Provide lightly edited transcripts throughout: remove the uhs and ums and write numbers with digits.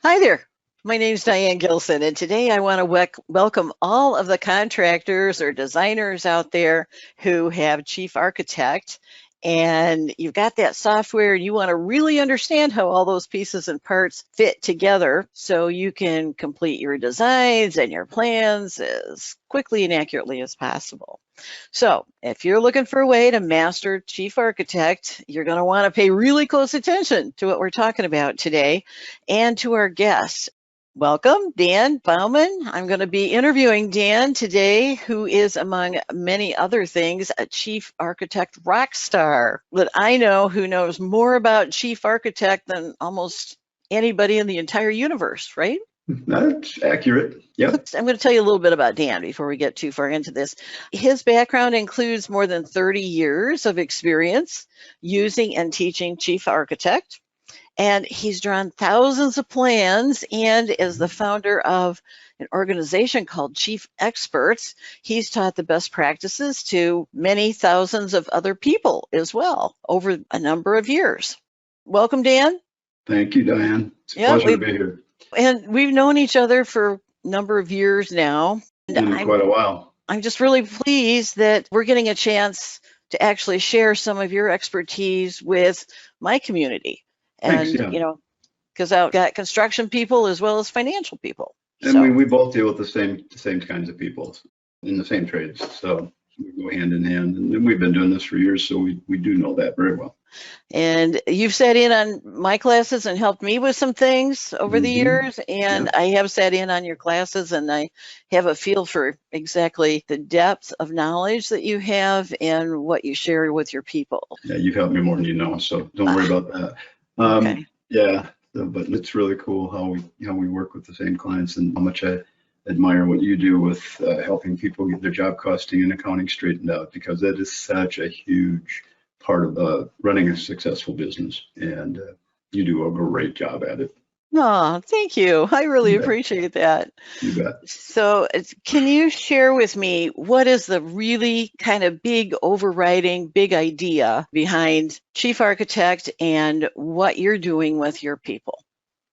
Hi there. My name is Diane Gilson, and today I want to welcome all of the contractors or designers out there who have chief architect, and you've got that software and you want to really understand how all those pieces and parts fit together so you can complete your designs and your plans as quickly and accurately as possible. So if you're looking for a way to master chief architect, you're going to want to pay really close attention to what we're talking about today and to our guests. Welcome, Dan Baumann. I'm going to be interviewing Dan today, who is, among many other things, a chief architect rock star that I know who knows more about chief architect than almost anybody in the entire universe, right? That's accurate. Yep. I'm going to tell you a little bit about Dan before we get too far into this. His background includes more than 30 years of experience using and teaching chief architect. And he's drawn thousands of plans, and as the founder of an organization called Chief Experts, he's taught the best practices to many thousands of other people as well over a number of years. Welcome, Dan. Thank you, Diane. It's a pleasure to be here. And we've known each other for a number of years now. Quite a while. I'm just really pleased that we're getting a chance to actually share some of your expertise with my community. And, Thanks, yeah. Because I've got construction people as well as financial people. And we both deal with the same kinds of people in the same trades. So we go hand in hand. And we've been doing this for years, so we do know that very well. And you've sat in on my classes and helped me with some things over the years. And I have sat in on your classes, and I have a feel for exactly the depth of knowledge that you have and what you share with your people. Yeah, you've helped me more than you know, so don't worry about that. Okay. Yeah, but it's really cool how we work with the same clients, and how much I admire what you do with helping people get their job costing and accounting straightened out, because that is such a huge part of running a successful business, and you do a great job at it. Oh, thank you. I really appreciate that. You bet. So can you share with me what is the really kind of big overriding big idea behind chief architect and what you're doing with your people?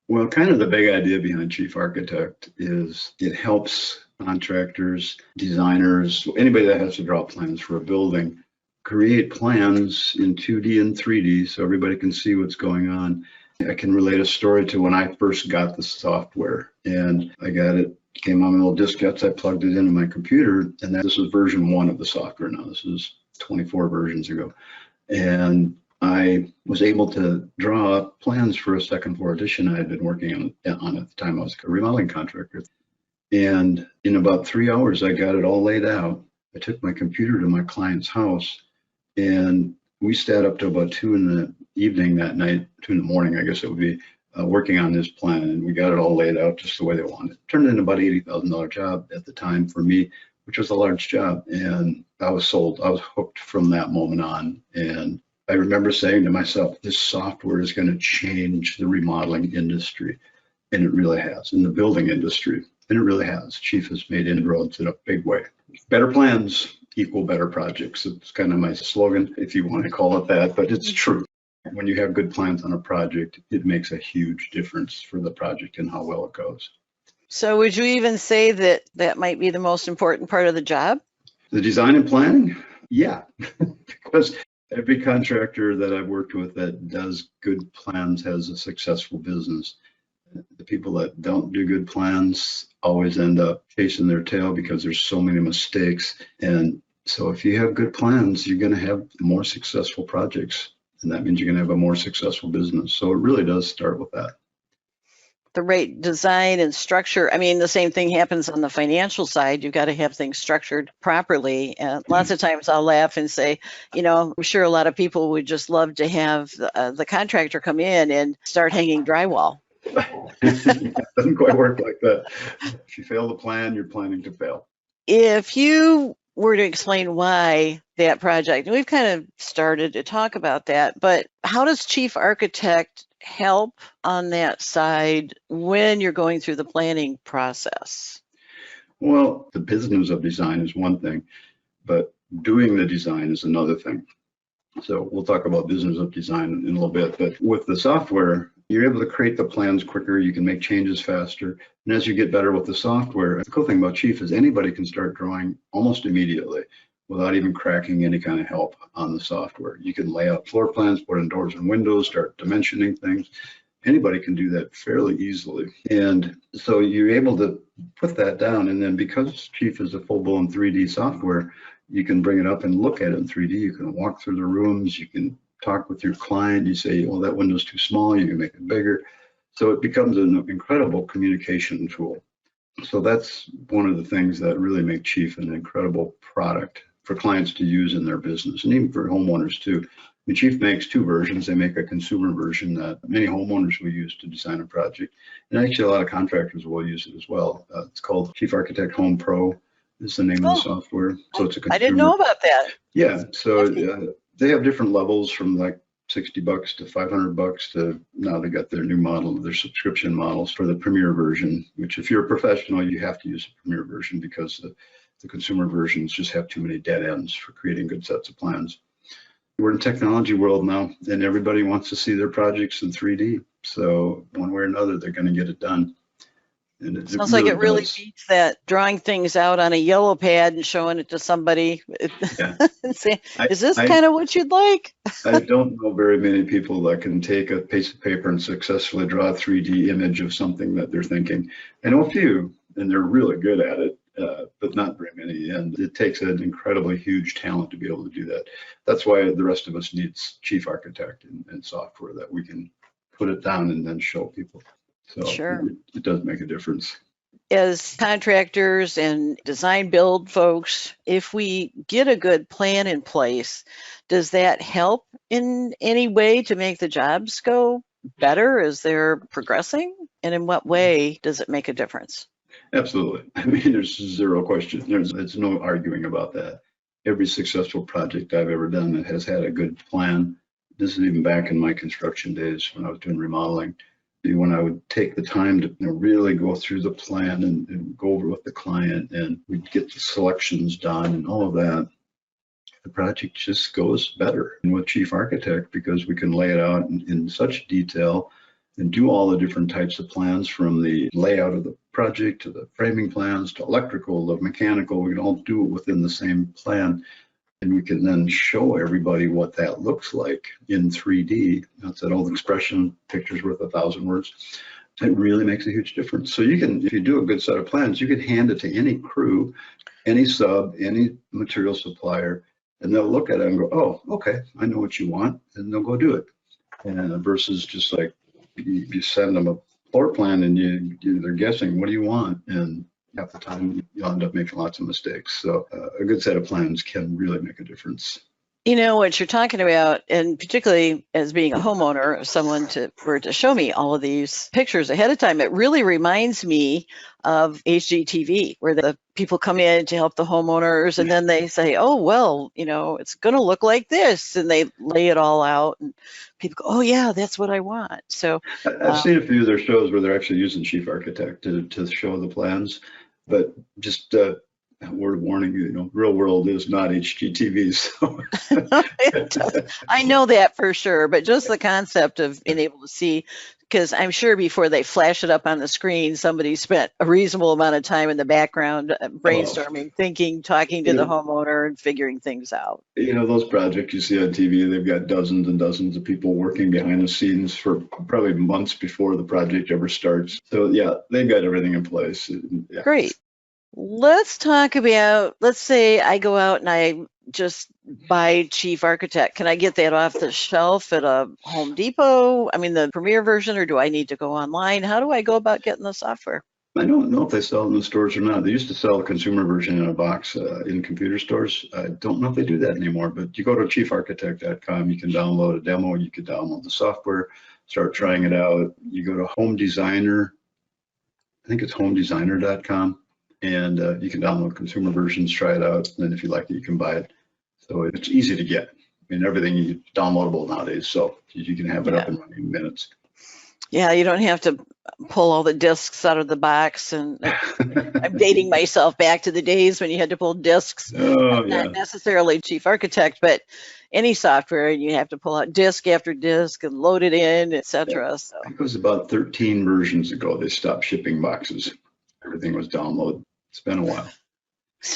Well, kind of the big idea behind chief architect is it helps contractors, designers, anybody that has to draw plans for a building, create plans in 2D and 3D so everybody can see what's going on. I can relate a story to when I first got the software, and I got it, came on my little diskettes, I plugged it into my computer, and this is version 1 of the software now. This is 24 versions ago. And I was able to draw plans for a second floor addition I had been working on at the time. I was a remodeling contractor. And in about 3 hours, I got it all laid out. I took my computer to my client's house, and we stayed up to about 2 in the evening that night, 2 in the morning, I guess it would be, working on this plan. And we got it all laid out just the way they wanted. It turned into about $80,000 job at the time for me, which was a large job. And I was sold. I was hooked from that moment on. And I remember saying to myself, this software is going to change the remodeling industry. And it really has, in the building industry. And it really has. Chief has made inroads in a big way. Better plans equal better projects. It's kind of my slogan, if you want to call it that, but it's true. When you have good plans on a project, it makes a huge difference for the project and how well it goes. So would you even say that that might be the most important part of the job? The design and planning? Yeah, because every contractor that I've worked with that does good plans has a successful business. The people that don't do good plans always end up chasing their tail because there's so many mistakes. And so if you have good plans, you're going to have more successful projects. And that means you're going to have a more successful business. So it really does start with that. The right design and structure. I mean, the same thing happens on the financial side. You've got to have things structured properly. And lots of times I'll laugh and say, I'm sure a lot of people would just love to have the contractor come in and start hanging drywall. It doesn't quite work like that. If you fail to plan, you're planning to fail. If you were to explain why that project, and we've kind of started to talk about that, but how does chief architect help on that side when you're going through the planning process? Well, the business of design is one thing, but doing the design is another thing. So we'll talk about business of design in a little bit, but with the software, You're able to create the plans quicker, you can make changes faster. And as you get better with the software, the cool thing about Chief is anybody can start drawing almost immediately without even cracking any kind of help on the software. You can lay out floor plans, put in doors and windows, start dimensioning things. Anybody can do that fairly easily. And so you're able to put that down. And then because Chief is a full-blown 3D software, you can bring it up and look at it in 3D. You can walk through the rooms, you can talk with your client, you say, well, that window's too small, you can make it bigger. So it becomes an incredible communication tool. So that's one of the things that really make Chief an incredible product for clients to use in their business, and even for homeowners too. I mean, Chief makes two versions. They make a consumer version that many homeowners will use to design a project, and actually a lot of contractors will use it as well. It's called Chief Architect Home Pro is the name of the software. So it's a consumer. I didn't know about that. Yeah, so they have different levels from like $60 to $500 to now they got their new model, their subscription models for the Premier version, which if you're a professional, you have to use the Premier version because the consumer versions just have too many dead ends for creating good sets of plans. We're in technology world now, and everybody wants to see their projects in 3D. So one way or another, they're going to get it done. And it Sounds like it really does. beats that drawing things out on a yellow pad and showing it to somebody. Yeah. And say, is this kind of what you'd like? I don't know very many people that can take a piece of paper and successfully draw a 3D image of something that they're thinking. I know a few, and they're really good at it, but not very many. And it takes an incredibly huge talent to be able to do that. That's why the rest of us needs Chief Architect and software that we can put it down and then show people. So Sure. it does make a difference. As contractors and design build folks, if we get a good plan in place, does that help in any way to make the jobs go better as they're progressing? And in what way does it make a difference? Absolutely. I mean, there's zero question. There's no arguing about that. Every successful project I've ever done that has had a good plan, this is even back in my construction days when I was doing remodeling, when I would take the time to really go through the plan and go over with the client, and we'd get the selections done and all of that, the project just goes better. And with Chief Architect, because we can lay it out in such detail and do all the different types of plans, from the layout of the project to the framing plans to electrical, the mechanical, we can all do it within the same plan. And we can then show everybody what that looks like in 3D. That's that old expression, picture's worth 1,000 words. It really makes a huge difference. So you can, if you do a good set of plans, you can hand it to any crew, any sub, any material supplier, and they'll look at it and go, oh, okay, I know what you want, and they'll go do it. And versus just like you send them a floor plan and they're guessing, what do you want? And half the time you'll end up making lots of mistakes. So a good set of plans can really make a difference. You know what you're talking about, and particularly as being a homeowner, if someone were to show me all of these pictures ahead of time, it really reminds me of HGTV, where the people come in to help the homeowners, and then they say, oh, well, it's going to look like this, and they lay it all out, and people go, oh, yeah, that's what I want. So I've seen a few of their shows where they're actually using Chief Architect to show the plans, but just word of warning, real world is not HGTV. So I know that for sure, but just the concept of being able to see, because I'm sure before they flash it up on the screen, somebody spent a reasonable amount of time in the background brainstorming, thinking, talking to the homeowner and figuring things out. Those projects you see on TV, they've got dozens and dozens of people working behind the scenes for probably months before the project ever starts. So yeah, they've got everything in place. Yeah. Great. Let's talk about, let's say I go out and I just buy Chief Architect. Can I get that off the shelf at a Home Depot? I mean, the Premier version, or do I need to go online? How do I go about getting the software? I don't know if they sell it in the stores or not. They used to sell the consumer version in a box in computer stores. I don't know if they do that anymore, but you go to chiefarchitect.com, you can download a demo, you can download the software, start trying it out. You go to Home Designer, I think it's homedesigner.com. And you can download consumer versions, try it out, and then if you like it, you can buy it. So it's easy to get. I mean, everything is downloadable nowadays, so you can have it up and running in minutes. Yeah, you don't have to pull all the discs out of the box. And I'm dating myself back to the days when you had to pull discs. Oh, I'm not yeah. necessarily chief architect, but any software, you have to pull out disc after disc and load it in, Yeah. etc. So, I think it was about 13 versions ago they stopped shipping boxes. Everything was download. It's been a while.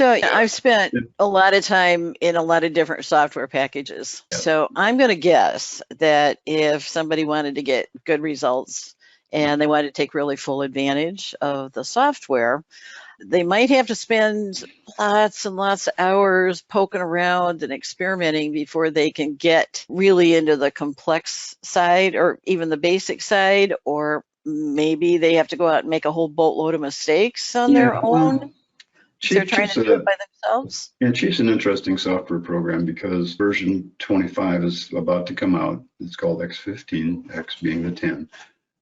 I've spent Yep. a lot of time in a lot of different software packages. Yep. So I'm going to guess that if somebody wanted to get good results and they wanted to take really full advantage of the software, they might have to spend lots and lots of hours poking around and experimenting before they can get really into the complex side or even the basic side, or maybe they have to go out and make a whole boatload of mistakes on their Yeah, own well, if they're trying to do it by themselves. Chief's an interesting software program because version 25 is about to come out. It's called X15, X being the 10.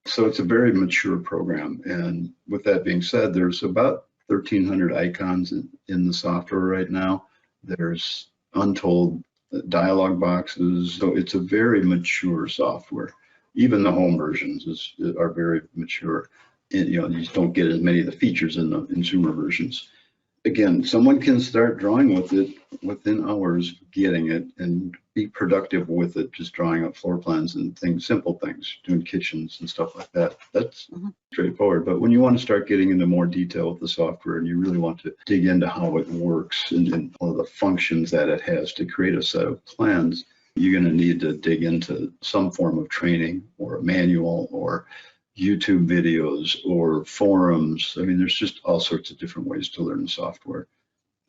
So it's a very mature program. And with that being said, there's about 1,300 icons in the software right now. There's untold dialog boxes. So it's a very mature software. Even the home versions are very mature. And, you just don't get as many of the features in the consumer versions. Again, someone can start drawing with it within hours, getting it, and be productive with it, just drawing up floor plans and things, simple things, doing kitchens and stuff like that. That's straightforward. But when you want to start getting into more detail with the software and you really want to dig into how it works and all the functions that it has to create a set of plans, you're going to need to dig into some form of training or a manual or YouTube videos or forums. I mean, there's just all sorts of different ways to learn the software.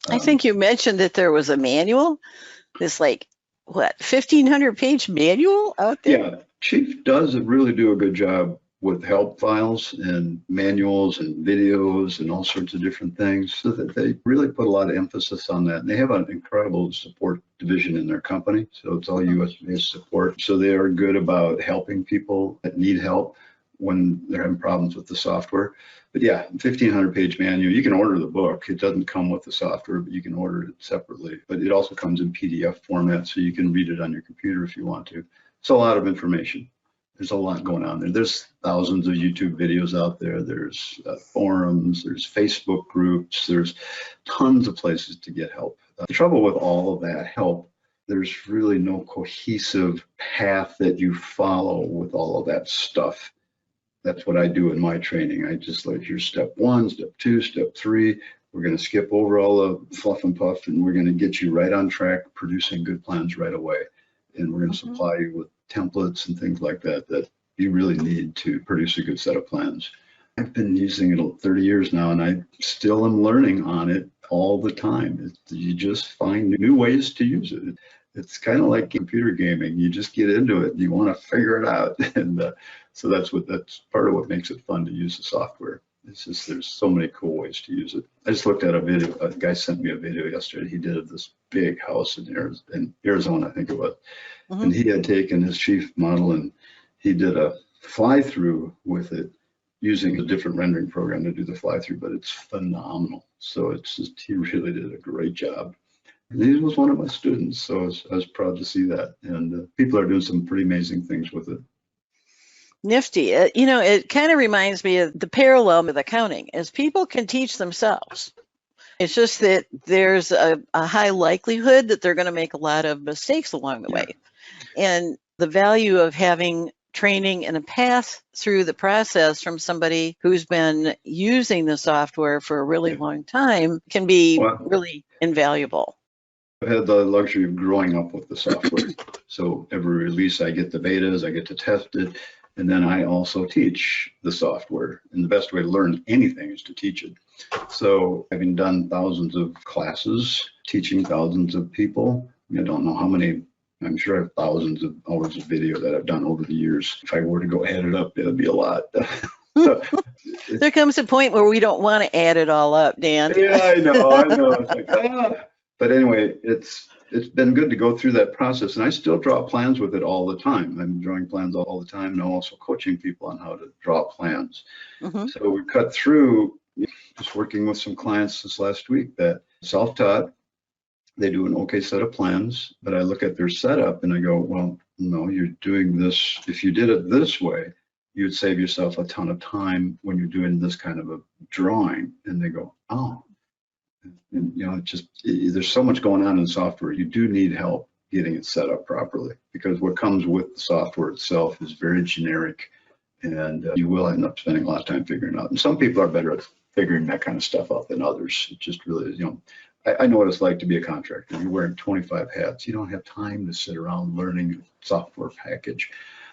I think you mentioned that there was a manual, this 1,500 page manual out there? Yeah, Chief does really do a good job with help files and manuals and videos and all sorts of different things, so that they really put a lot of emphasis on that. And they have an incredible support division in their company. So it's all US-based support. So they are good about helping people that need help when they're having problems with the software. But yeah, 1,500 page manual, you can order the book. It doesn't come with the software, but you can order it separately. But it also comes in PDF format, so you can read it on your computer if you want to. It's a lot of information. There's a lot going on there. There's thousands of YouTube videos out there. There's forums, there's Facebook groups, there's tons of places to get help. The trouble with all of that help, there's really no cohesive path that you follow with all of that stuff. That's what I do in my training. I just here's step 1, step 2, step 3. We're going to skip over all the fluff and puff, and we're going to get you right on track, producing good plans right away. And we're going to supply you with templates and things like that that you really need to produce a good set of plans. I've been using it 30 years now, and I still am learning on it all the time. You just find new ways to use it. It's kind of like computer gaming. You just get into it and you want to figure it out. And so that's part of what makes it fun to use the software. It's just there's so many cool ways to use it. I just looked at a video. A guy sent me a video yesterday. He did of this big house in Arizona, I think it was. And he had taken his chief model and he did a fly-through with it using a different rendering program to do the fly-through, but it's phenomenal. So it's just, he really did a great job. And he was one of my students, so I was proud to see that. And people are doing some pretty amazing things with it. Nifty. It kind of reminds me of the parallel with accounting, as people can teach themselves. It's just that there's a high likelihood that they're going to make a lot of mistakes along the way. And the value of having training and a path through the process from somebody who's been using the software for a really long time can be really invaluable. I've had the luxury of growing up with the software. So every release, I get the betas, I get to test it, and then I also teach the software. And the best way to learn anything is to teach it. So having done thousands of classes, teaching thousands of people, I don't know how many, I'm sure I have thousands of hours of video that I've done over the years. If I were to go add it up, it'd be a lot. There comes a point where we don't want to add it all up, Dan. Yeah, I know. It's like, But anyway, it's been good to go through that process, and I still draw plans with it all the time. I'm drawing plans all the time, and I'm also coaching people on how to draw plans. So we cut through just working with some clients this last week that self-taught. They do an okay set of plans, but I look at their setup and I go, well, no, you're doing this. If you did it this way, you would save yourself a ton of time when you're doing this kind of a drawing. And they go, oh, and there's so much going on in software. You do need help getting it set up properly, because what comes with the software itself is very generic, and you will end up spending a lot of time figuring it out. And some people are better at figuring that kind of stuff out than others. It just really is, I know what it's like to be a contractor. You're wearing 25 hats. You don't have time to sit around learning a software package,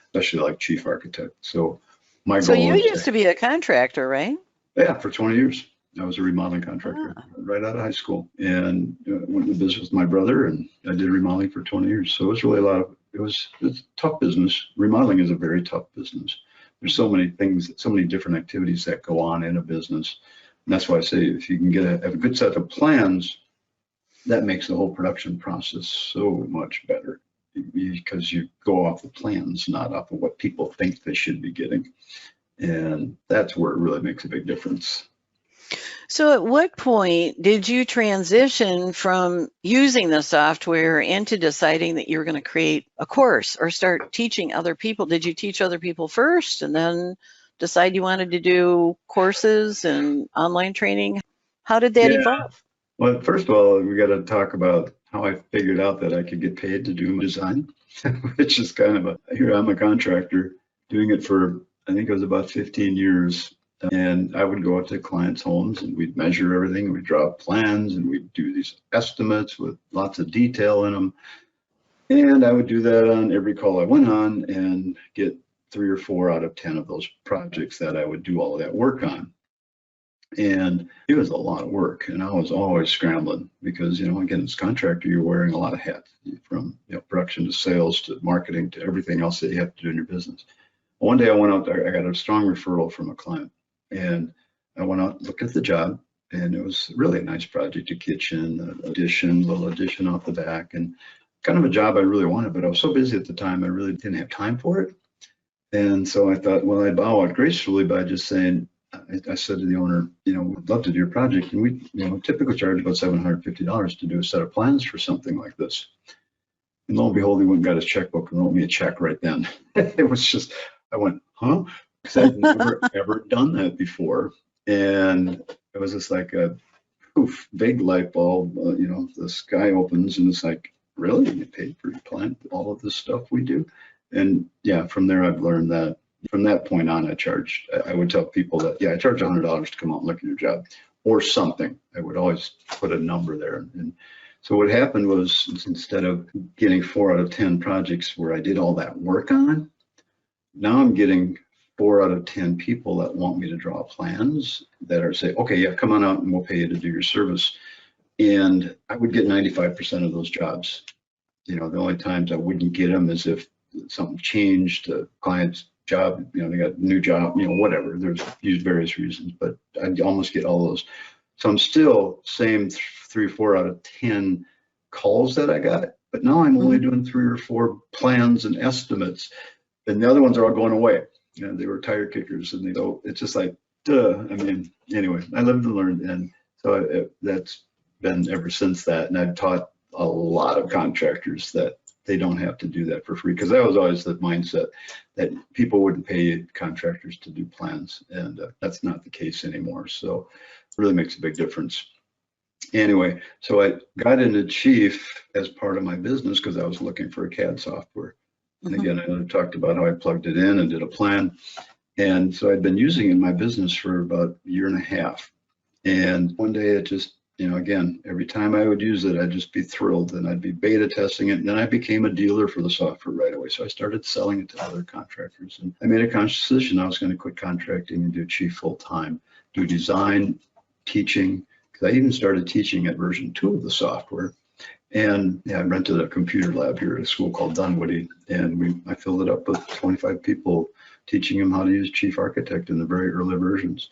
especially like chief architect. So my So goal you is used to be a contractor, right? yeah, for 20 years. I was a remodeling contractor right out of high school, and went into business with my brother, and I did remodeling for 20 years. So it was really it's a tough business. Remodeling is a very tough business. There's so many things, so many different activities that go on in a business. And that's why I say if you can have a good set of plans, that makes the whole production process so much better, because you go off the plans, not off of what people think they should be getting. And that's where it really makes a big difference. So at what point did you transition from using the software into deciding that you were going to create a course or start teaching other people? Did you teach other people first and then decide you wanted to do courses and online training? How did that evolve? Well, first of all, we got to talk about how I figured out that I could get paid to do design, which is kind of here I'm a contractor doing it for, I think it was about 15 years. And I would go out to clients' homes and we'd measure everything. We'd draw plans and we'd do these estimates with lots of detail in them. And I would do that on every call I went on and get 3 or 4 out of 10 of those projects that I would do all of that work on. And it was a lot of work, and I was always scrambling because, again, as a contractor, you're wearing a lot of hats, from production to sales to marketing to everything else that you have to do in your business. One day I went out there, I got a strong referral from a client, and I went out, looked at the job, and it was really a nice project, a kitchen, little addition off the back, and kind of a job I really wanted, but I was so busy at the time, I really didn't have time for it. And so I thought, well, I'd bow out gracefully by just saying, I said to the owner, we'd love to do your project, and we, typically charge about $750 to do a set of plans for something like this. And lo and behold, he went and got his checkbook and wrote me a check right then. It was just, I went, huh? Because I'd never ever done that before, and it was just like a poof, big light bulb. The sky opens, and it's like, really, you paid for your plan, all of this stuff we do? And yeah, from there I've learned that. From that point on, I would tell people that, I charge $100 to come out and look at your job or something. I would always put a number there. And so what happened was, instead of getting 4 out of 10 projects where I did all that work on, now I'm getting 4 out of 10 people that want me to draw plans that are say, okay, yeah, come on out and we'll pay you to do your service. And I would get 95% of those jobs. The only times I wouldn't get them is if something changed, the client's job, they got a new job, whatever. There's various reasons, but I almost get all those. So I'm still same 3 or 4 out of 10 calls that I got, but now I'm only doing 3 or 4 plans and estimates, and the other ones are all going away. They were tire kickers, and so it's just like, duh. I mean, anyway, I lived and learned, and so that's been ever since that. And I've taught a lot of contractors that they don't have to do that for free, because that was always the mindset that people wouldn't pay contractors to do plans, and that's not the case anymore. So it really makes a big difference. Anyway, so I got into Chief as part of my business because I was looking for a CAD software. And again, I talked about how I plugged it in and did a plan. And so I'd been using it in my business for about a year and a half. And one day it just, again, every time I would use it, I'd just be thrilled, and I'd be beta testing it. And then I became a dealer for the software right away. So I started selling it to other contractors, and I made a conscious decision I was going to quit contracting and do Chief full time, do design, teaching, because I even started teaching at version 2 of the software. And I rented a computer lab here at a school called Dunwoody, and I filled it up with 25 people, teaching them how to use Chief Architect in the very early versions.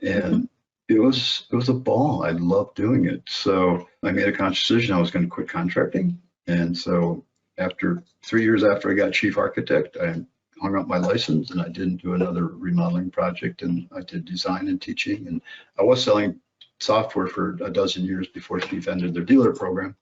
And it was a ball. I loved doing it. So I made a conscious decision I was going to quit contracting. And so after 3 years after I got Chief Architect, I hung up my license, and I didn't do another remodeling project, and I did design and teaching. And I was selling software for a dozen years before Chief ended their dealer program.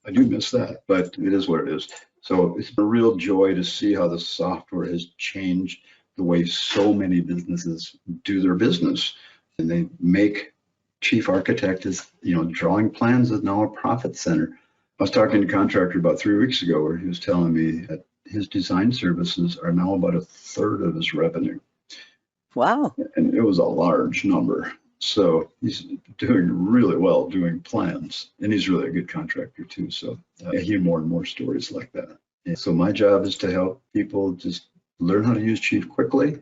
I do miss that, but it is what it is. So it's a real joy to see how the software has changed the way so many businesses do their business. And they make chief architect is, drawing plans is now a profit center. I was talking to a contractor about 3 weeks ago where he was telling me that his design services are now about 1/3 of his revenue. Wow. And it was a large number. So he's doing really well doing plans, and he's really a good contractor too. So I hear more and more stories like that. And so my job is to help people just learn how to use Chief quickly,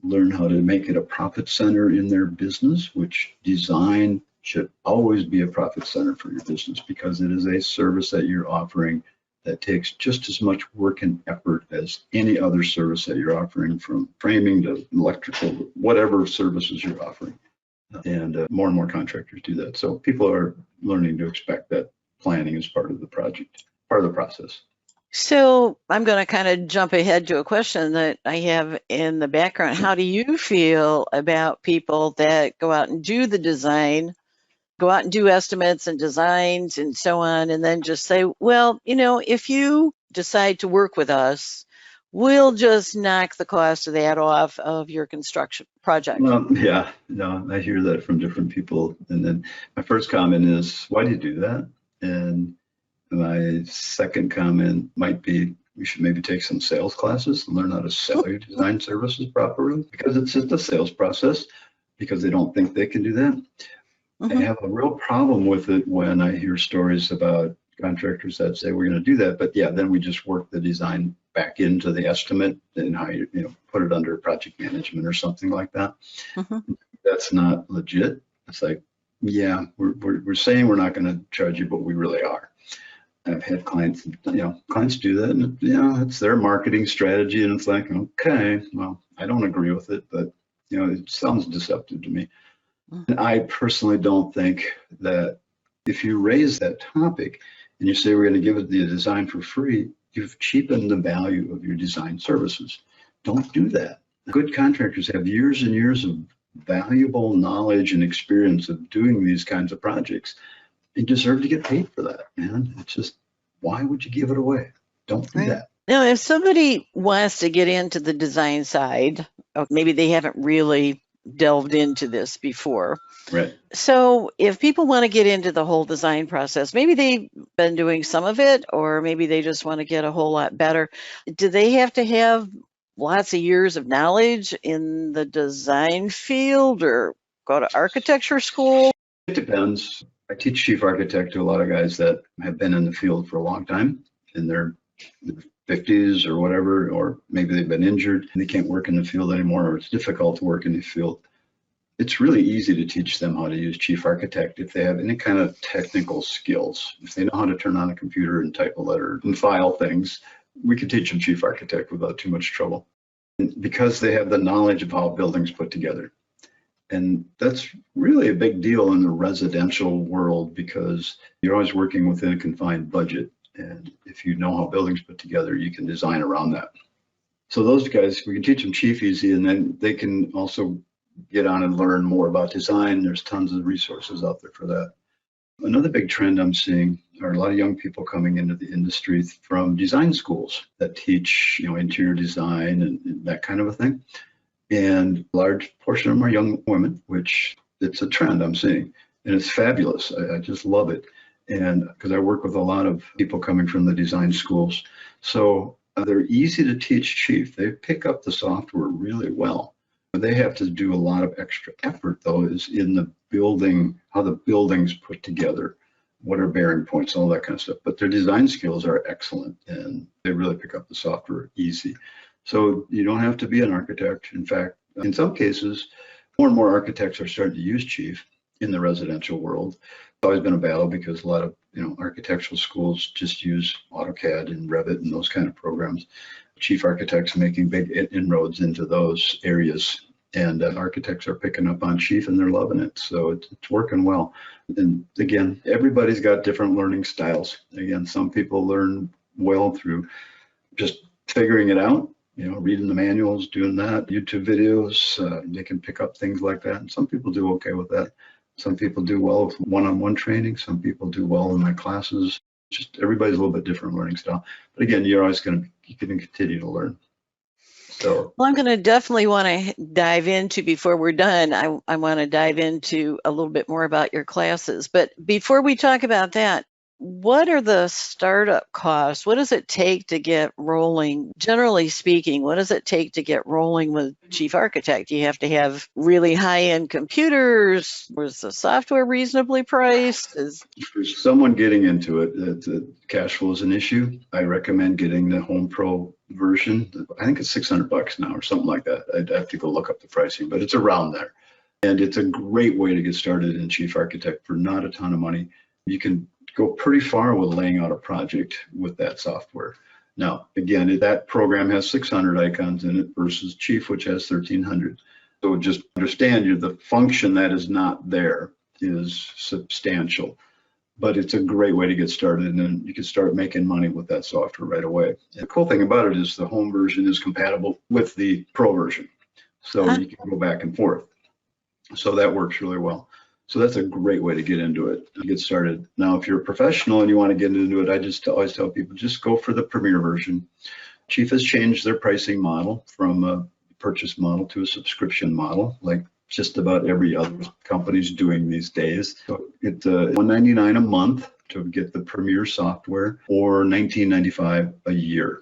learn how to make it a profit center in their business, which design should always be a profit center for your business because it is a service that you're offering that takes just as much work and effort as any other service that you're offering, from framing to electrical, whatever services you're offering. And more contractors do that. So people are learning to expect that planning is part of the project, part of the process. So I'm going to kind of jump ahead to a question that I have in the background. How do you feel about people that go out and do the design, go out and do estimates and designs and so on, and then just say, well, if you decide to work with us, we'll just knock the cost of that off of your construction project? Well, yeah, no, I hear that from different people. And then my first comment is, why do you do that? And my second comment might be, you should maybe take some sales classes and learn how to sell your design services properly, because it's just a sales process, because they don't think they can do that. I have a real problem with it when I hear stories about contractors that say we're going to do that, but yeah, then we just work the design back into the estimate and how you put it under project management or something like that. That's not legit. It's like, yeah, we're saying we're not going to charge you, but we really are. I've had clients, clients do that, and it's their marketing strategy, and it's like, okay, well, I don't agree with it, but it sounds deceptive to me. And I personally don't think that if you raise that topic and you say we're going to give it the design for free, you've cheapened the value of your design services. Don't do that. Good contractors have years and years of valuable knowledge and experience of doing these kinds of projects. You deserve to get paid for that, man. It's just, why would you give it away? Don't do that. Now, if somebody wants to get into the design side, or maybe they haven't really delved into this before. Right. So if people want to get into the whole design process, maybe they've been doing some of it, or maybe they just want to get a whole lot better. Do they have to have lots of years of knowledge in the design field or go to architecture school? It depends. I teach chief architect to a lot of guys that have been in the field for a long time, in their 50s or whatever, or maybe they've been injured and they can't work in the field anymore, or it's difficult to work in the field. It's really easy to teach them how to use chief architect if they have any kind of technical skills. If they know how to turn on a computer and type a letter and file things, we can teach them chief architect without too much trouble, because they have the knowledge of how buildings put together. And that's really a big deal in the residential world, because you're always working within a confined budget. And if you know how buildings put together, you can design around that. So those guys, we can teach them chief easy, and then they can also get on and learn more about design. There's tons of resources out there for that. Another big trend I'm seeing are a lot of young people coming into the industry from design schools that teach, interior design and that kind of a thing. And a large portion of them are young women, which it's a trend I'm seeing, and it's fabulous. I just love it. And because I work with a lot of people coming from the design schools. So they're easy to teach chief. They pick up the software really well. They have to do a lot of extra effort, though, is in the building, how the building's put together, what are bearing points, all that kind of stuff. But their design skills are excellent, and they really pick up the software easy. So you don't have to be an architect. In fact, in some cases, more and more architects are starting to use chief in the residential world. It's always been a battle, because a lot of architectural schools just use AutoCAD and Revit and those kind of programs. Chief architects making big inroads into those areas, and architects are picking up on chief and they're loving it. So it's working well. And again, everybody's got different learning styles. Again, some people learn well through just figuring it out, reading the manuals, doing that, YouTube videos. They can pick up things like that. And some people do okay with that. Some people do well with one-on-one training. Some people do well in my classes. Just everybody's a little bit different learning style. But again, you're always you can continue to learn. So Well, I'm going to definitely want to dive into, before we're done, I want to dive into a little bit more about your classes. But before we talk about that, what are the startup costs? What does it take to get rolling? Generally speaking, what does it take to get rolling with Chief Architect? Do you have to have really high-end computers? Was the software reasonably priced? for someone getting into it, the cash flow is an issue. I recommend getting the Home Pro version. I think it's $600 now or something like that. I'd have to go look up the pricing, but it's around there. And it's a great way to get started in Chief Architect for not a ton of money. You can go pretty far with laying out a project with that software. Now, again, that program has 600 icons in it versus Chief, which has 1,300. So just understand the function that is not there is substantial, but it's a great way to get started, and then you can start making money with that software right away. And the cool thing about it is the home version is compatible with the pro version, so you can go back and forth. So that works really well. So that's a great way to get into it, get started. Now, if you're a professional and you want to get into it, I just always tell people, just go for the premier version. Chief has changed their pricing model from a purchase model to a subscription model, like just about every other company's doing these days. So it's $199 a month to get the premier software, or $19.95 a year,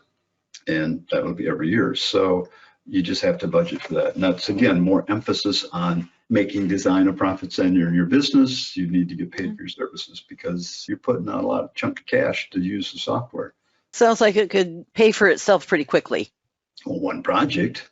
and that would be every year. So you just have to budget for that. And that's, again, more emphasis on making design a profit center in your business. You need to get paid for your services because you're putting out a lot of chunk of cash to use the software. Sounds like it could pay for itself pretty quickly. Well, one project.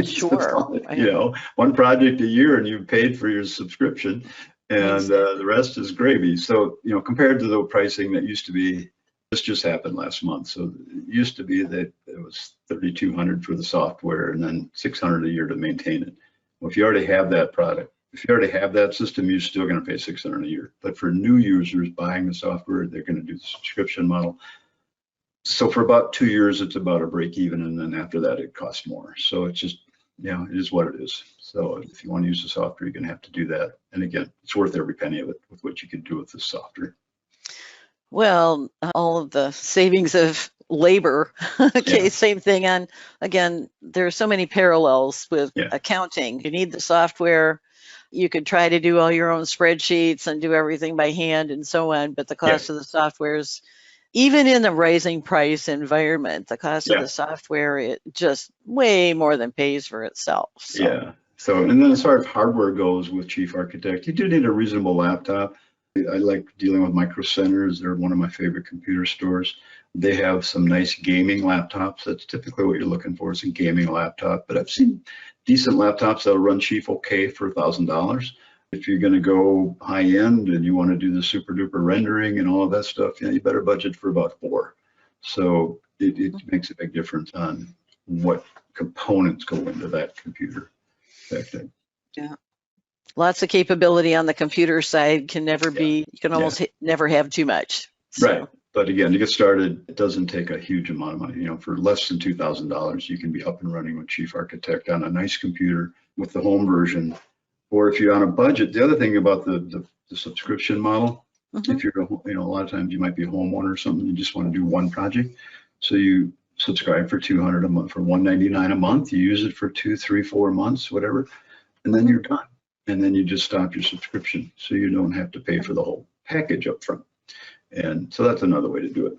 Sure. You know, one project a year and you've paid for your subscription, and the rest is gravy. So, you know, compared to the pricing that used to be, this just happened last month. So it used to be that it was $3,200 for the software and then $600 a year to maintain it. Well, if you already have that product, if you already have that system, you're still going to pay $600 a year. But for new users buying the software, they're going to do the subscription model. So for about 2 years, it's about a break even, and then after that, it costs more. So it's just, you know, it is what it is. So if you want to use the software, you're going to have to do that. And again, it's worth every penny of it with what you can do with the software. Well, all of the savings of labor, okay, Yeah. same thing on, again, there are so many parallels with accounting. You need the software. You could try to do all your own spreadsheets and do everything by hand and so on, but the cost of the software is, even in the rising price environment, the cost of the software, it just way more than pays for itself. So. Yeah. So, and then as far as hardware goes with Chief Architect, you do need a reasonable laptop. I like dealing with Micro Centers. They're one of my favorite computer stores. They have some nice gaming laptops. That's typically what you're looking for, is a gaming laptop. But I've seen decent laptops that'll run Chief okay for $1,000. If you're going to go high end and you want to do the super duper rendering and all of that stuff, you better budget for about $4,000. So it makes a big difference on what components go into that computer. Yeah. Lots of capability on the computer side can never be, you can almost never have too much. So. Right. But again, to get started, it doesn't take a huge amount of money. You know, for less than $2,000, you can be up and running with Chief Architect on a nice computer with the home version. Or if you're on a budget, the other thing about the subscription model, if you're, you know, a lot of times you might be a homeowner or something, you just want to do one project. So you subscribe for $200 a month, for $199 a month. You use it for 2, 3, 4 months, whatever, and then you're done. And then you just stop your subscription, so you don't have to pay for the whole package up front. And so that's another way to do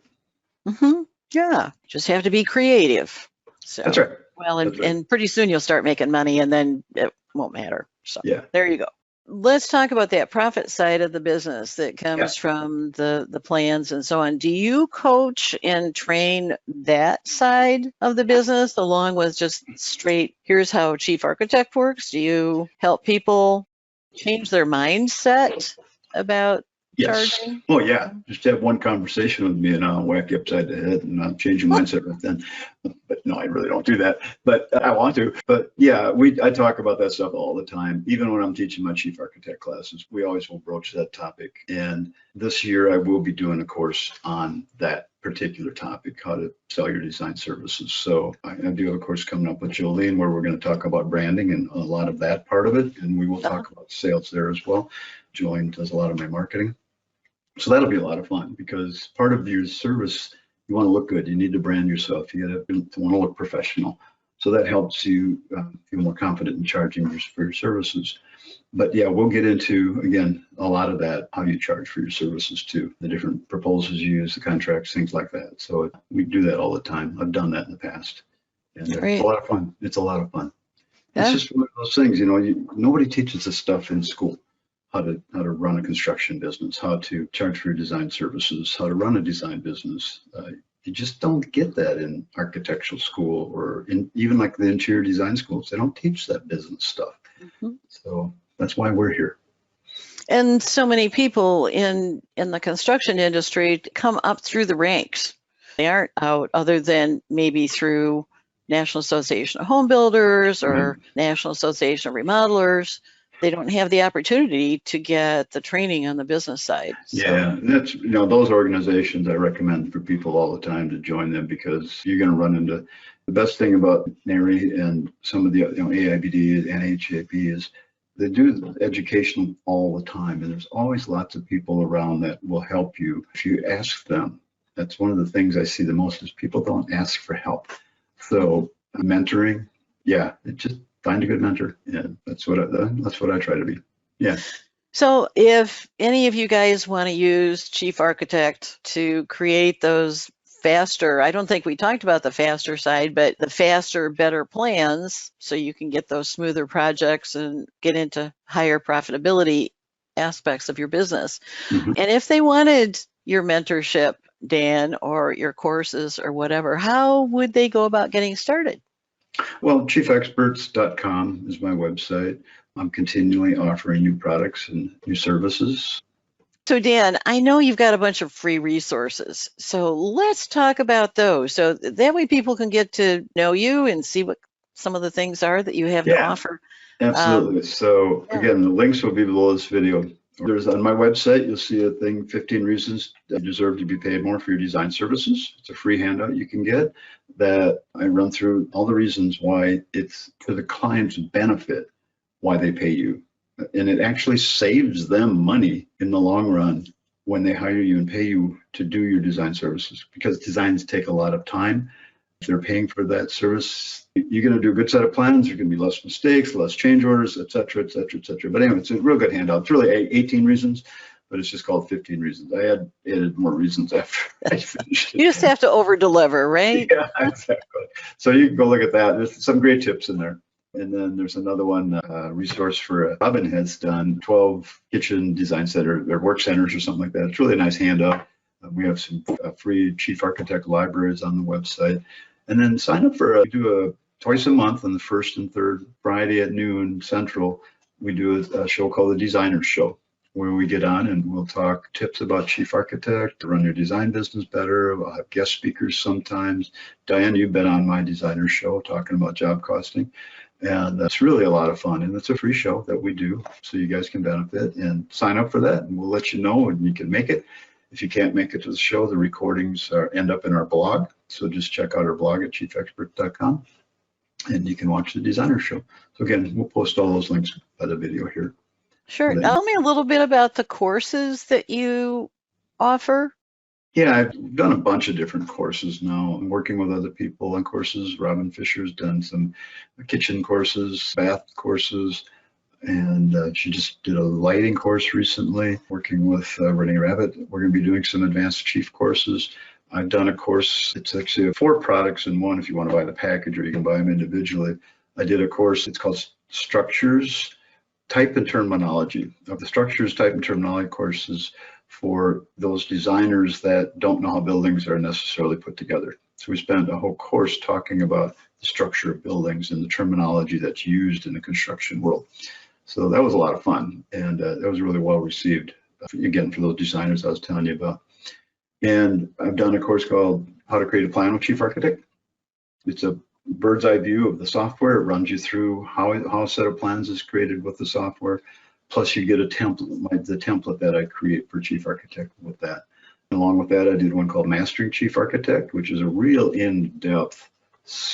it. Yeah, just have to be creative. So that's right. Well, and pretty soon you'll start making money, and then it won't matter. So there you go. Let's talk about that profit side of the business that comes from the plans and so on. Do you coach and train that side of the business along with just straight, here's how Chief Architect works? Do you help people change their mindset about charging? Oh yeah, just have one conversation with me and I'll whack you upside the head and I'll change your mindset right then. But no, I really don't do that, but I want to. But yeah, I talk about that stuff all the time. Even when I'm teaching my Chief Architect classes, we always will broach that topic. And this year I will be doing a course on that particular topic, how to sell your design services. So I do have a course coming up with Jolene where we're going to talk about branding and a lot of that part of it. And we will talk about sales there as well. Jolene does a lot of my marketing. So that'll be a lot of fun because part of your service, you want to look good. You need to brand yourself. You want to look professional. So that helps you feel more confident in charging for your services. But yeah, we'll get into, again, a lot of that, how you charge for your services too, the different proposals you use, the contracts, things like that. So we do that all the time. I've done that in the past. And it's a lot of fun. It's a lot of fun. Yeah. It's just one of those things, you know, nobody teaches this stuff in school, how to run a construction business, how to charge for your design services, how to run a design business. You just don't get that in architectural school or in even like the interior design schools. They don't teach that business stuff. Mm-hmm. So that's why we're here. And so many people in the construction industry come up through the ranks. They aren't out other than maybe through National Association of Home Builders or National Association of Remodelers. They don't have the opportunity to get the training on the business side. So. Yeah, that's, you know, those organizations I recommend for people all the time to join them, because you're going to run into the best thing about NARI and some of the, you know, AIBD and NHAP is they do education all the time, and there's always lots of people around that will help you if you ask them. That's one of the things I see the most is people don't ask for help. So mentoring, yeah, just find a good mentor. Yeah, that's what I try to be. Yeah. So if any of you guys want to use Chief Architect to create those faster, I don't think we talked about the faster side, but the faster, better plans, so you can get those smoother projects and get into higher profitability aspects of your business. Mm-hmm. And if they wanted your mentorship, Dan, or your courses or whatever, how would they go about getting started? Well, chiefexperts.com is my website. I'm continually offering new products and new services. So Dan, I know you've got a bunch of free resources, so let's talk about those. So that way people can get to know you and see what some of the things are that you have to offer. Absolutely. So again, the links will be below this video. There's on my website, you'll see a thing, 15 reasons you deserve to be paid more for your design services. It's a free handout you can get that I run through all the reasons why it's for the client's benefit, why they pay you. And it actually saves them money in the long run when they hire you and pay you to do your design services, because designs take a lot of time. If they're paying for that service, you're going to do a good set of plans. There's going to be less mistakes, less change orders, et cetera, et cetera, et cetera. But anyway, it's a real good handout. It's really 18 reasons, but it's just called 15 reasons. I added more reasons after I finished it. You just have to over deliver, right? Yeah, exactly. So you can go look at that. There's some great tips in there. And then there's another one, resource for Robin has done 12 kitchen design center or work centers or something like that. It's really a nice handout. We have some free Chief Architect libraries on the website. And then sign up for, we do a twice a month on the first and third Friday at noon Central. We do a show called the Designer's Show, where we get on and we'll talk tips about Chief Architect to run your design business better. We'll have guest speakers sometimes. Diane, you've been on my Designer's Show talking about job costing. And that's really a lot of fun. And it's a free show that we do, so you guys can benefit and sign up for that. And we'll let you know when you can make it. If you can't make it to the show, the recordings end up in our blog. So just check out our blog at chiefexpert.com and you can watch the Designer Show. So again, we'll post all those links by the video here. Sure. Tell me a little bit about the courses that you offer. Yeah, I've done a bunch of different courses now. I'm working with other people on courses. Robin Fisher's done some kitchen courses, bath courses, and she just did a lighting course recently, working with Renee Rabbit. We're going to be doing some advanced chief courses. I've done a course, it's actually 4 products in one if you want to buy the package, or you can buy them individually. I did a course, it's called Structures, Type and Terminology. The Structures, Type and Terminology courses for those designers that don't know how buildings are necessarily put together. So we spent a whole course talking about the structure of buildings and the terminology that's used in the construction world. So that was a lot of fun, and that was really well received, again, for those designers I was telling you about. And I've done a course called How to Create a Plan with Chief Architect. It's a bird's eye view of the software. It runs you through how a set of plans is created with the software. Plus you get a template, the template that I create for Chief Architect with that. Along with that, I did one called Mastering Chief Architect, which is a real in-depth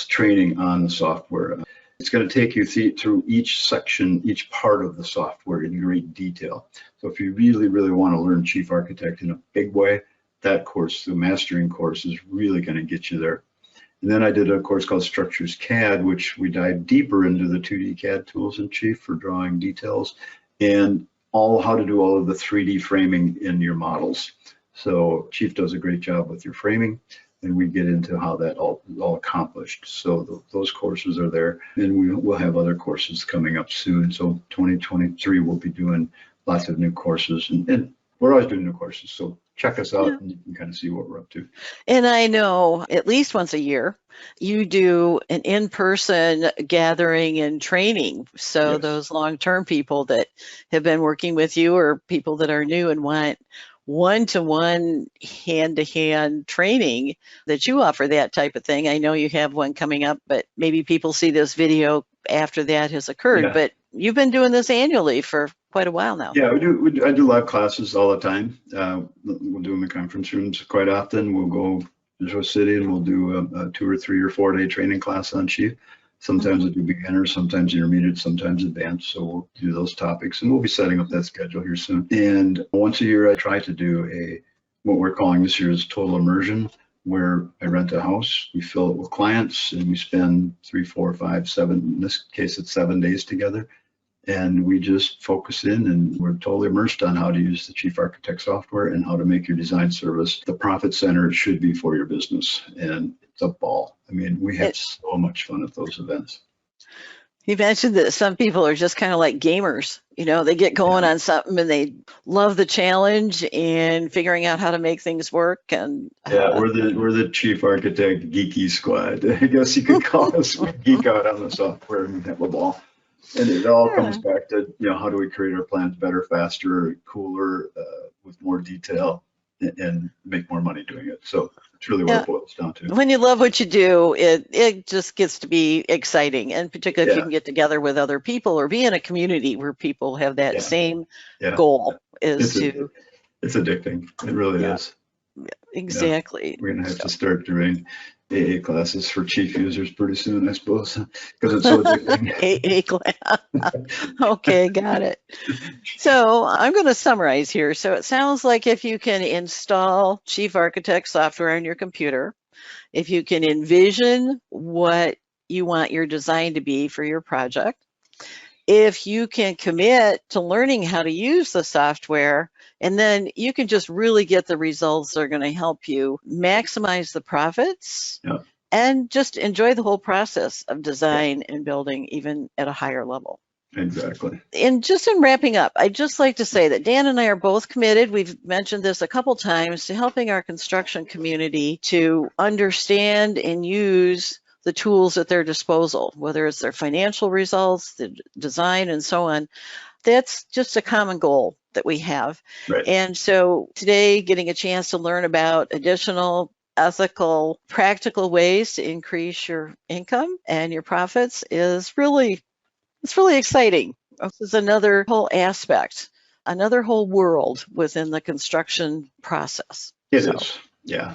training on the software. It's going to take you through each section, each part of the software in great detail. So if you really, really want to learn Chief Architect in a big way, that course, the Mastering course, is really going to get you there. And then I did a course called Structures CAD, which we dive deeper into the 2D CAD tools in Chief for drawing details and how to do all of the 3D framing in your models. So Chief does a great job with your framing, and we get into how that all accomplished. So those courses are there, and we'll have other courses coming up soon. So 2023 we'll be doing lots of new courses, and we're always doing new courses. So check us out, and you can kind of see what we're up to. And I know at least once a year you do an in-person gathering and training. So Yes. those long-term people that have been working with you or people that are new and want one-to-one, hand-to-hand training, that you offer that type of thing. I know you have one coming up, but maybe people see this video after that has occurred. Yeah. But you've been doing this annually for quite a while now. Yeah, I do live classes all the time. We'll do them in conference rooms quite often. We'll go to a city and we'll do a 2 or 3 or 4 day training class on Chief. Sometimes we do beginners, sometimes intermediate, sometimes advanced. So we'll do those topics, and we'll be setting up that schedule here soon. And once a year, I try to do what we're calling this year is total immersion, where I rent a house, we fill it with clients, and we spend 3, 4, 5, 7, in this case, it's 7 days together. And we just focus in, and we're totally immersed on how to use the Chief Architect software and how to make your design service the profit center it should be for your business. And it's a ball. I mean, we have so much fun at those events. You mentioned that some people are just kind of like gamers. You know, they get going on something and they love the challenge and figuring out how to make things work. And yeah, we're the Chief Architect geeky squad. I guess you could call us. We geek out on the software and have a ball. And it all comes back to, how do we create our plans better, faster, cooler, with more detail, and make more money doing it. So it's really what it boils down to. When you love what you do, it just gets to be exciting. And particularly if you can get together with other people or be in a community where people have that same goal It's addicting. It really is. Exactly. Yeah. We're going to have to start doing AA classes for Chief users pretty soon, I suppose, because it's so addicting. AA class. Okay, got it. So I'm going to summarize here. So it sounds like if you can install Chief Architect software on your computer, if you can envision what you want your design to be for your project, if you can commit to learning how to use the software, and then you can just really get the results that are going to help you maximize the profits and just enjoy the whole process of design and building, even at a higher level. Exactly. And just in wrapping up, I'd just like to say that Dan and I are both committed, we've mentioned this a couple times, to helping our construction community to understand and use the tools at their disposal, whether it's their financial results, the design, and so on. That's just a common goal that we have. Right. And so today, getting a chance to learn about additional ethical, practical ways to increase your income and your profits is really exciting. This is another whole aspect, another whole world within the construction process. It is, yeah.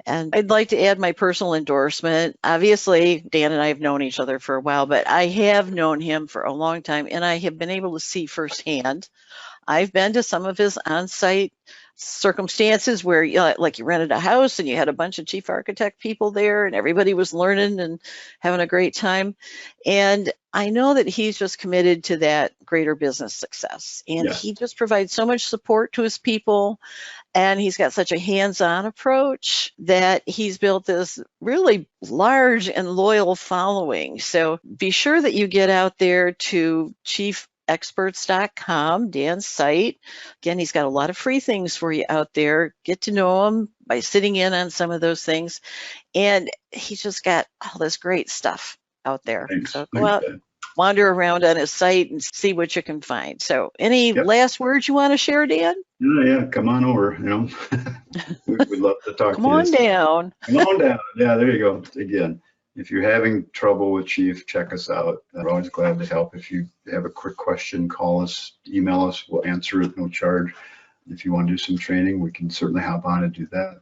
And I'd like to add my personal endorsement. Obviously, Dan and I have known each other for a while, but I have known him for a long time, and I have been able to see firsthand. I've been to some of his on-site circumstances where like you rented a house and you had a bunch of chief architect people there and everybody was learning and having a great time. And I know that he's just committed to that greater business success. And he just provides so much support to his people. And he's got such a hands-on approach that he's built this really large and loyal following. So be sure that you get out there to chiefexperts.com, Dan's site. Again, he's got a lot of free things for you out there. Get to know him by sitting in on some of those things. And he's just got all this great stuff out there. So go out, wander around on his site and see what you can find. So any last words you want to share, Dan? Yeah, come on over, we'd love to talk to you. Come on down. Come on down. Yeah, there you go. Again, if you're having trouble with Chief, check us out. We're always glad to help. If you have a quick question, call us, email us, we'll answer it, no charge. If you want to do some training, we can certainly hop on and do that.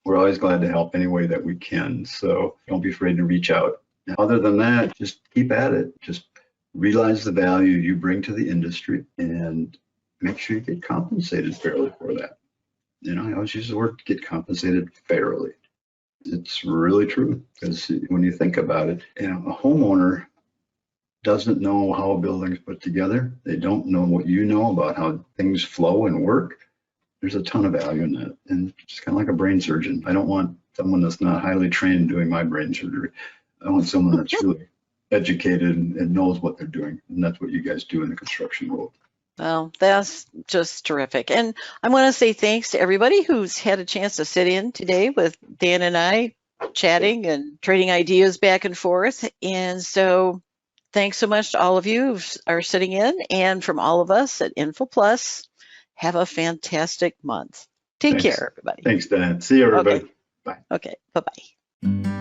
We're always glad to help any way that we can, so don't be afraid to reach out. Other than that, just keep at it. Just realize the value you bring to the industry and make sure you get compensated fairly for that. I always use the word get compensated fairly. It's really true, because when you think about it, a homeowner doesn't know how a building's put together. They don't know what you know about how things flow and work. There's a ton of value in that. And it's kind of like a brain surgeon. I don't want someone that's not highly trained doing my brain surgery. I want someone that's really educated and knows what they're doing. And that's what you guys do in the construction world. Well, that's just terrific. And I want to say thanks to everybody who's had a chance to sit in today with Dan and I, chatting and trading ideas back and forth. And so thanks so much to all of you who are sitting in, and from all of us at Info Plus, have a fantastic month. Take Thanks. care, everybody. Thanks, Dan. See you, everybody. Okay. Bye. Okay. Bye-bye.